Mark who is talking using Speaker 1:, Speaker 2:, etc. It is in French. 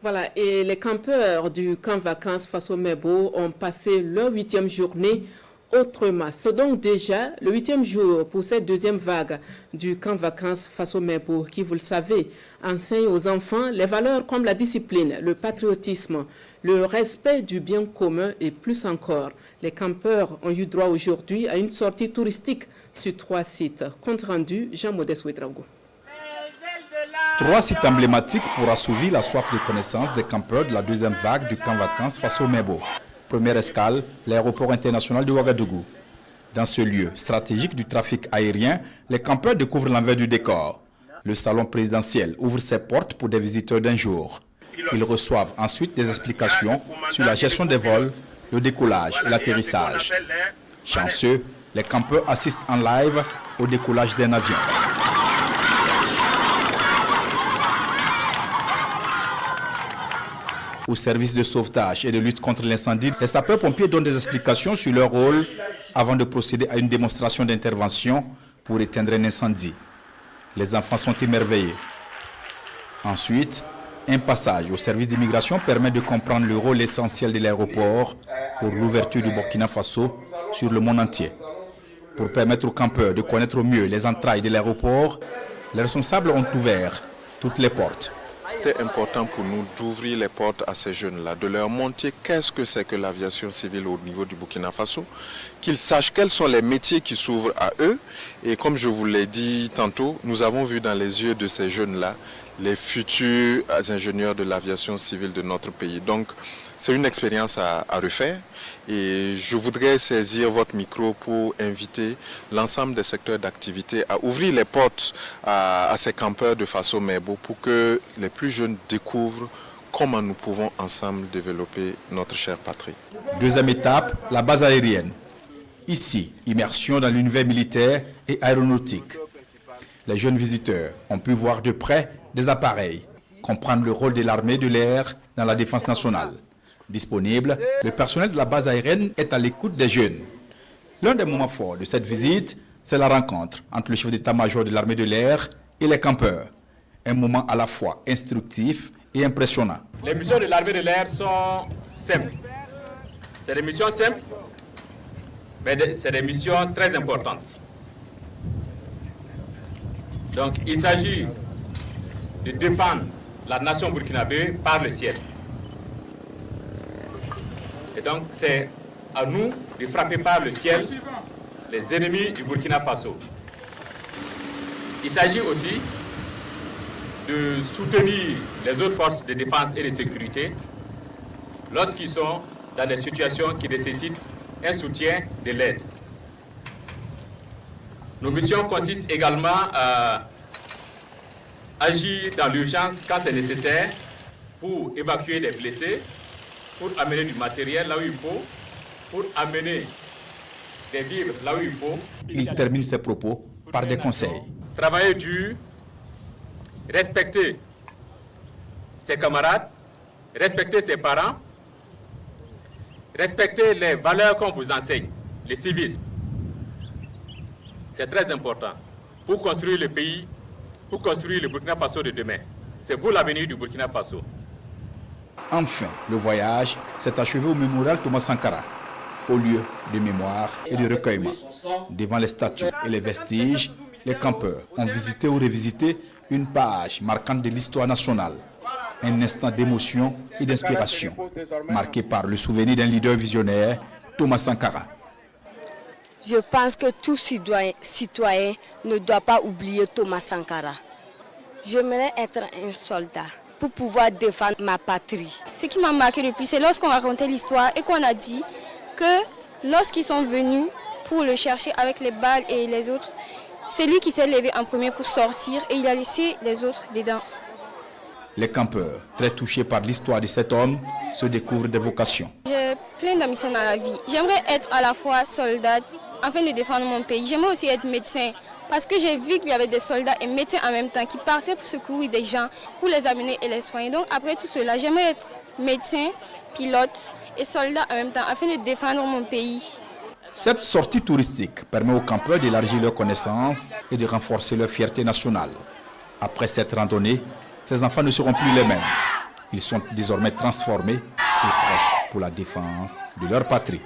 Speaker 1: Voilà, et les campeurs du camp vacances Faso Mebo ont passé leur 8e journée autrement. C'est donc déjà le 8e jour pour cette deuxième vague du camp vacances Faso Mebo qui, vous le savez, enseigne aux enfants les valeurs comme la discipline, le patriotisme, le respect du bien commun et plus encore. Les campeurs ont eu droit aujourd'hui à une sortie touristique sur 3 sites. Compte rendu, Jean-Modeste Ouedraogo.
Speaker 2: 3 sites emblématiques pour assouvir la soif de connaissance des campeurs de la deuxième vague du camp vacances Faso Mebo. Première escale, l'aéroport international de Ouagadougou. Dans ce lieu stratégique du trafic aérien, les campeurs découvrent l'envers du décor. Le salon présidentiel ouvre ses portes pour des visiteurs d'un jour. Ils reçoivent ensuite des explications sur la gestion des vols, le décollage et l'atterrissage. Chanceux, les campeurs assistent en live au décollage d'un avion. Au service de sauvetage et de lutte contre l'incendie, les sapeurs-pompiers donnent des explications sur leur rôle avant de procéder à une démonstration d'intervention pour éteindre un incendie. Les enfants sont émerveillés. Ensuite, un passage au service d'immigration permet de comprendre le rôle essentiel de l'aéroport pour l'ouverture du Burkina Faso sur le monde entier. Pour permettre aux campeurs de connaître au mieux les entrailles de l'aéroport, les responsables ont ouvert toutes les portes.
Speaker 3: C'était important pour nous d'ouvrir les portes à ces jeunes-là, de leur montrer qu'est-ce que c'est que l'aviation civile au niveau du Burkina Faso, qu'ils sachent quels sont les métiers qui s'ouvrent à eux. Et comme je vous l'ai dit tantôt, nous avons vu dans les yeux de ces jeunes-là les futurs ingénieurs de l'aviation civile de notre pays. Donc c'est une expérience à refaire. Et je voudrais saisir votre micro pour inviter l'ensemble des secteurs d'activité à ouvrir les portes à ces campeurs de Faso Mebo pour que les plus jeunes découvrent comment nous pouvons ensemble développer notre chère patrie.
Speaker 2: Deuxième étape, la base aérienne. Ici, immersion dans l'univers militaire et aéronautique. Les jeunes visiteurs ont pu voir de près des appareils, comprendre le rôle de l'armée de l'air dans la défense nationale. Disponible, le personnel de la base aérienne est à l'écoute des jeunes. L'un des moments forts de cette visite, c'est la rencontre entre le chef d'état-major de l'armée de l'air et les campeurs. Un moment à la fois instructif et impressionnant.
Speaker 4: Les missions de l'armée de l'air sont simples. C'est des missions simples, mais c'est des missions très importantes. Donc il s'agit de défendre la nation burkinabé par le ciel. Et donc c'est à nous de frapper par le ciel les ennemis du Burkina Faso. Il s'agit aussi de soutenir les autres forces de défense et de sécurité lorsqu'ils sont dans des situations qui nécessitent un soutien de l'aide. Nos missions consistent également à agir dans l'urgence quand c'est nécessaire pour évacuer des blessés, pour amener du matériel là où il faut, pour amener des vivres là où il faut.
Speaker 2: Il termine ses propos par des conseils.
Speaker 4: Travailler dur, respecter ses camarades, respecter ses parents, respecter les valeurs qu'on vous enseigne, le civisme. C'est très important pour construire le pays, pour construire le Burkina Faso de demain. C'est vous l'avenir du Burkina Faso.
Speaker 2: Enfin, le voyage s'est achevé au mémorial Thomas Sankara, au lieu de mémoire et de recueillement. Devant les statues et les vestiges, les campeurs ont visité ou revisité une page marquante de l'histoire nationale. Un instant d'émotion et d'inspiration, marqué par le souvenir d'un leader visionnaire, Thomas Sankara.
Speaker 5: Je pense que tout citoyen ne doit pas oublier Thomas Sankara. J'aimerais être un soldat pour pouvoir défendre ma patrie.
Speaker 6: Ce qui m'a marqué le plus, c'est lorsqu'on racontait l'histoire et qu'on a dit que lorsqu'ils sont venus pour le chercher avec les balles et les autres, c'est lui qui s'est levé en premier pour sortir et il a laissé les autres dedans.
Speaker 2: Les campeurs, très touchés par l'histoire de cet homme, se découvrent des vocations.
Speaker 6: J'ai plein d'ambitions dans la vie. J'aimerais être à la fois soldat afin de défendre mon pays. J'aimerais aussi être médecin parce que j'ai vu qu'il y avait des soldats et médecins en même temps qui partaient pour secourir des gens, pour les amener et les soigner. Donc après tout cela, j'aimerais être médecin, pilote et soldat en même temps afin de défendre mon pays.
Speaker 2: Cette sortie touristique permet aux campeurs d'élargir leurs connaissances et de renforcer leur fierté nationale. Après cette randonnée, ces enfants ne seront plus les mêmes. Ils sont désormais transformés et prêts pour la défense de leur patrie.